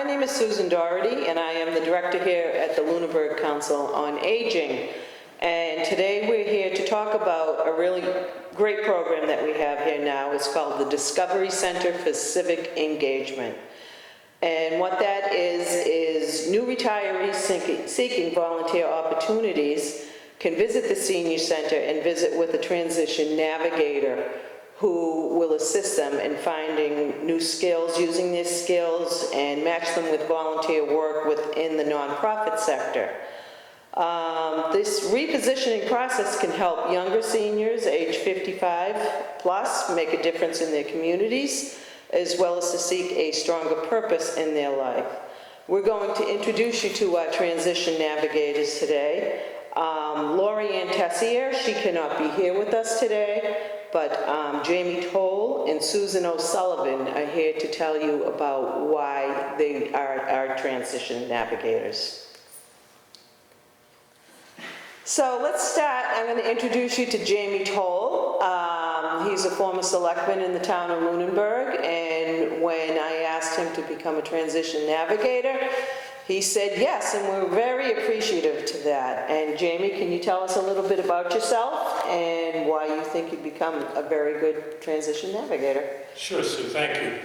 name is Susan Doherty, and I am the director here at the Lunenburg Council on Aging. And today we're here to talk about a really great program that we have here now. It's called the Discovery Center for Civic Engagement. And what that is new retirees seeking volunteer opportunities can visit the senior center and visit with a transition navigator who will assist them in finding new skills, using their skills, and match them with volunteer work within the nonprofit sector. This repositioning process can help younger seniors, age 55 plus, make a difference in their communities, as well as to seek a stronger purpose in their life. We're going to introduce you to our transition navigators today. Lori Ann Tessier, she cannot be here with us today, but Jamie Toll and Susan O'Sullivan are here to tell you about why they are our transition navigators. So let's start. I'm going to introduce you to Jamie Toll. He's a former selectman in the town of Lunenburg, and when I asked him to become a transition navigator, he said yes, and we're very appreciative to that. And Jamie, can you tell us a little bit about yourself and why you think you'd become a very good transition navigator? Sure, Sue, thank you.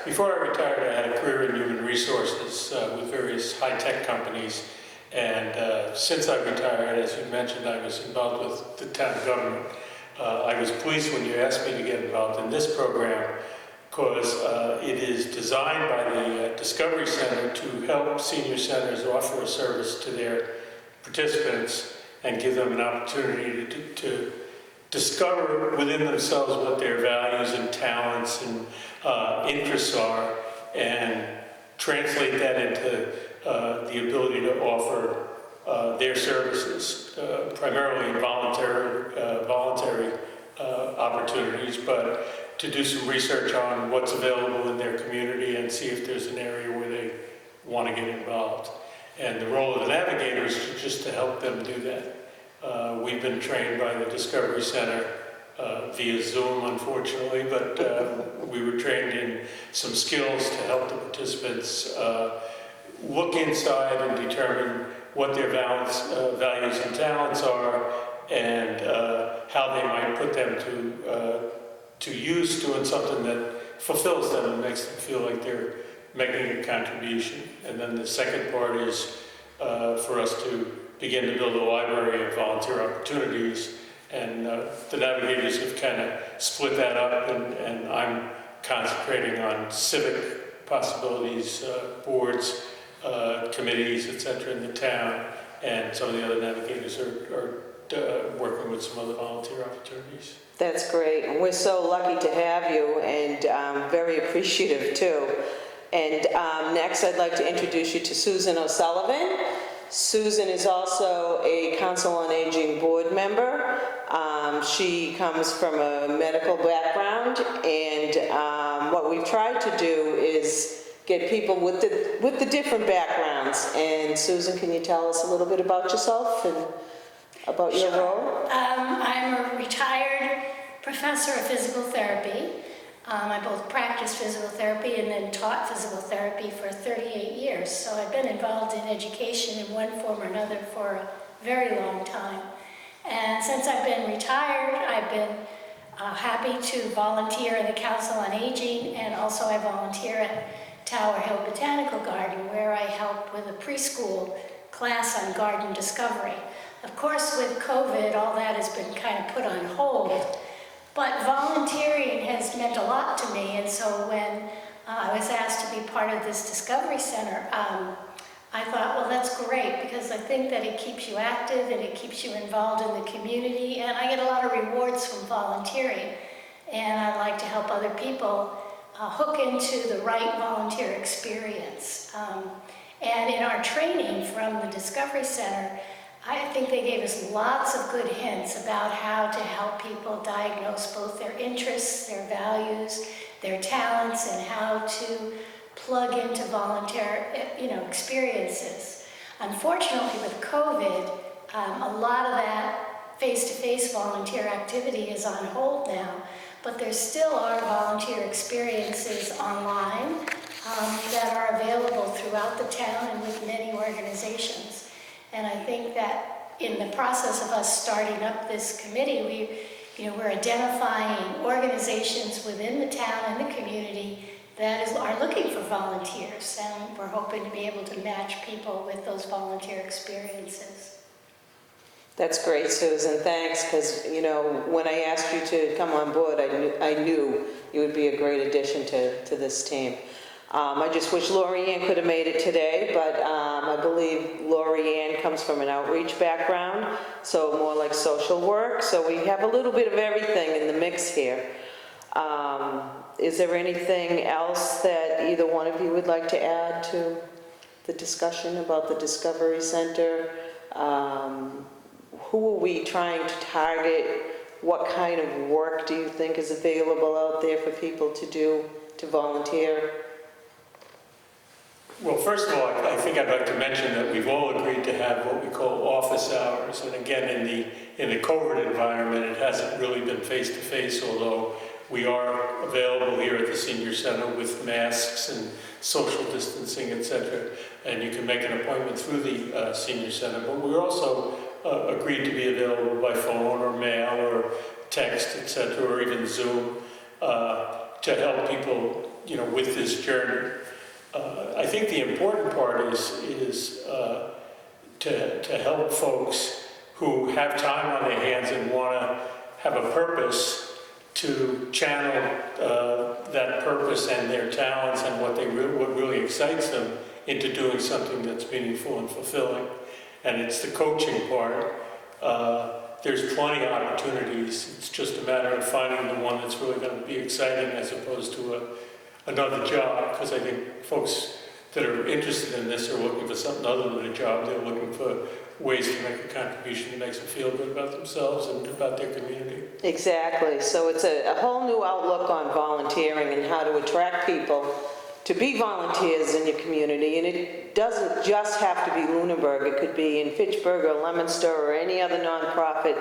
Before I retired, I had a career in human resources with various high-tech companies. And since I retired, as you mentioned, I was involved with the town government. I was pleased when you asked me to get involved in this program because it is designed by the Discovery Center to help senior centers offer a service to their participants and give them an opportunity to discover within themselves what their values and talents and interests are and translate that into the ability to offer their services, primarily in voluntary opportunities, but to do some research on what's available in their community and see if there's an area where they want to get involved. And the role of the navigators is just to help them do that. We've been trained by the Discovery Center via Zoom, unfortunately, but we were trained in some skills to help the participants look inside and determine what their values and talents are and how they might put them to use doing something that fulfills them and makes them feel like they're making a contribution. And then the second part is for us to begin to build a library of volunteer opportunities. And the navigators have kind of split that up, and I'm concentrating on civic possibilities, boards, committees, etc. in the town, and some of the other navigators are working with some other volunteer opportunities. That's great, and we're so lucky to have you, and very appreciative too. And next I'd like to introduce you to Susan O'Sullivan. Susan is also a Council on Aging board member. She comes from a medical background, and what we've tried to do is get people with the different backgrounds. And Susan, can you tell us a little bit about yourself and about your role? I'm a retired professor of physical therapy. I both practiced physical therapy and then taught physical therapy for 38 years. So I've been involved in education in one form or another for a very long time. And since I've been retired, I've been happy to volunteer in the Council on Aging, and also I volunteer at Tower Hill Botanical Garden, where I help with a preschool class on garden discovery. Of course, with COVID, all that has been kind of put on hold, but volunteering has meant a lot to me, and so when I was asked to be part of this Discovery Center, I thought, well, that's great, because I think that it keeps you active and it keeps you involved in the community, and I get a lot of rewards from volunteering, and I'd like to help other people hook into the right volunteer experience. And in our training from the Discovery Center, I think they gave us lots of good hints about how to help people diagnose both their interests, their values, their talents, and how to plug into volunteer experiences. Unfortunately, with COVID, a lot of that face-to-face volunteer activity is on hold now, but there still are volunteer experiences online. that are available throughout the town and with many organizations. And I think that in the process of us starting up this committee, we're identifying organizations within the town and the community that are looking for volunteers, and we're hoping to be able to match people with those volunteer experiences. That's great, Susan, thanks, because, when I asked you to come on board, I knew you would be a great addition to this team. I just wish Lori Ann could have made it today, but I believe Lori Ann comes from an outreach background, so more like social work, so we have a little bit of everything in the mix here. Is there anything else that either one of you would like to add to the discussion about the Discovery Center? Who are we trying to target? What kind of work do you think is available out there for people to do, to volunteer? Well, first of all, I think I'd like to mention that we've all agreed to have what we call office hours. And again, in the COVID environment, it hasn't really been face-to-face, although we are available here at the Senior Center with masks and social distancing, etc. And you can make an appointment through the Senior Center. But we're also agreed to be available by phone or mail or text, etc., or even Zoom to help people, with this journey. I think the important part is to help folks who have time on their hands and want to have a purpose to channel that purpose and their talents and what really excites them into doing something that's meaningful and fulfilling. And it's the coaching part. There's plenty of opportunities. It's just a matter of finding the one that's really going to be exciting as opposed to another job, because I think folks that are interested in this are looking for something other than a job. They're looking for ways to make a contribution that makes them feel good about themselves and about their community. Exactly. So it's a whole new outlook on volunteering and how to attract people to be volunteers in your community. And it doesn't just have to be Lunenburg. It could be in Fitchburg or Leominster or any other nonprofit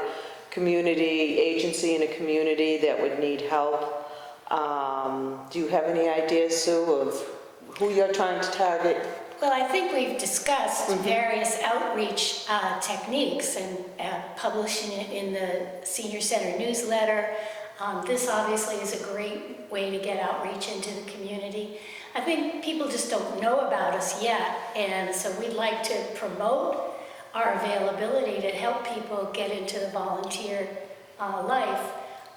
community agency in a community that would need help. Do you have any ideas, Sue, of who you're trying to target? Well, I think we've discussed various outreach techniques and publishing it in the Senior Center newsletter. This obviously is a great way to get outreach into the community. I think people just don't know about us yet, and so we'd like to promote our availability to help people get into the volunteer life.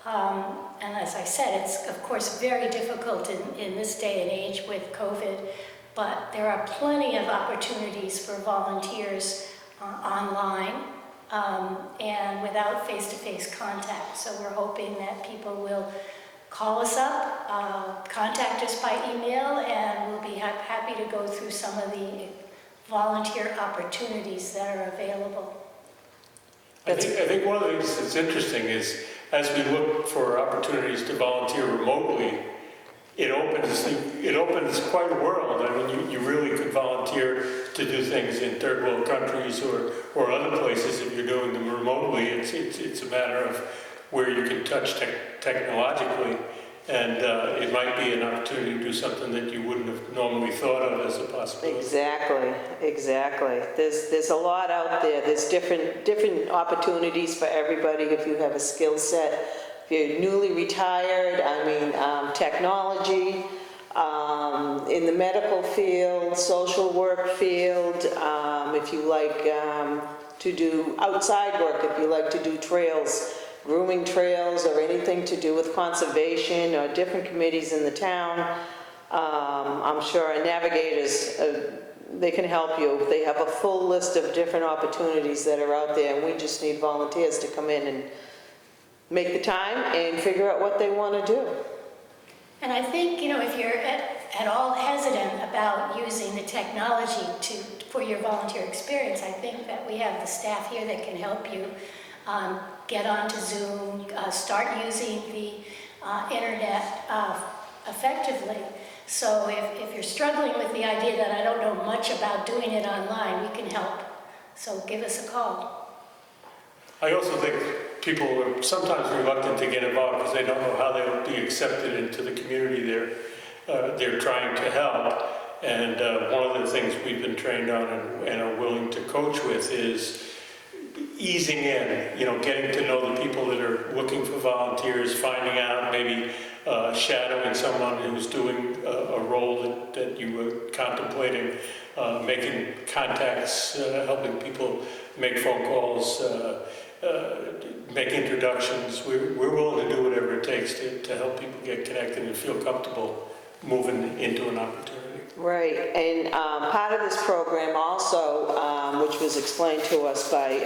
And as I said, it's of course very difficult in this day and age with COVID, but there are plenty of opportunities for volunteers online and without face-to-face contact. So we're hoping that people will call us up, contact us by email, and we'll be happy to go through some of the volunteer opportunities that are available. I think one of the things that's interesting is, as we look for opportunities to volunteer remotely, it opens quite a world. I mean, you really could volunteer to do things in third world countries or other places if you're doing them remotely. It's a matter of where you can touch technologically, and it might be an opportunity to do something that you wouldn't have normally thought of as a possibility. Exactly. There's a lot out there. There's different opportunities for everybody if you have a skill set. If you're newly retired, technology, in the medical field, social work field, if you like to do outside work, if you like to do trails, grooming trails, or anything to do with conservation or different committees in the town. I'm sure our Navigators, they can help you. They have a full list of different opportunities that are out there, and we just need volunteers to come in and make the time and figure out what they want to do. And I think, if you're at all hesitant about using the technology for your volunteer experience, I think that we have the staff here that can help you get onto Zoom, start using the internet effectively. So if you're struggling with the idea that I don't know much about doing it online, we can help. So give us a call. I also think people are sometimes reluctant to get involved because they don't know how they will be accepted into the community there. they're trying to help. And one of the things we've been trained on and are willing to coach with is easing in, getting to know the people that are looking for volunteers, finding out, maybe shadowing someone who's doing a role that you were contemplating, making contacts, helping people make phone calls, make introductions. We're willing to do whatever it takes to help people get connected and feel comfortable moving into an opportunity. Right, and part of this program also, which was explained to us by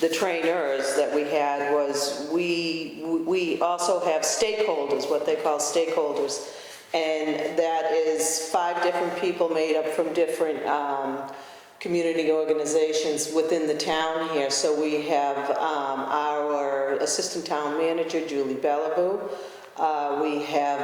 the trainers that we had, was we also have stakeholders, what they call stakeholders, and that is 5 different people made up from different community organizations within the town here. So we have our assistant town manager, Julie Bellevue. We have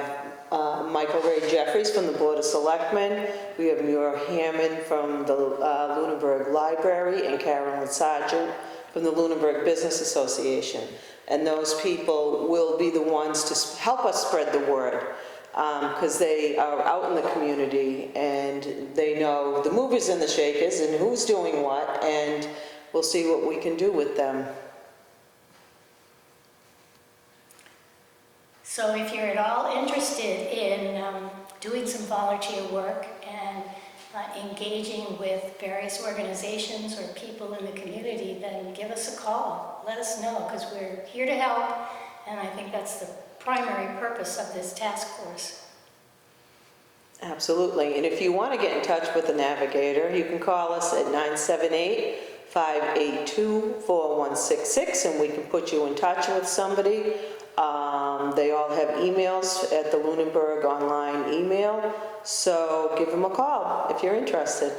Michael Ray Jeffries from the Board of Selectmen. We have Muir Hammond from the Lunenburg Library, and Carolyn Sargent from the Lunenburg Business Association. And those people will be the ones to help us spread the word, because they are out in the community and they know the movers and the shakers and who's doing what, and we'll see what we can do with them. So if you're at all interested in doing some volunteer work and engaging with various organizations or people in the community, then give us a call. Let us know, because we're here to help, and I think that's the primary purpose of this task force. Absolutely, and if you want to get in touch with the Navigator, you can call us at 978-582-4166, and we can put you in touch with somebody. They all have emails at the Lunenburg online email, so give them a call if you're interested.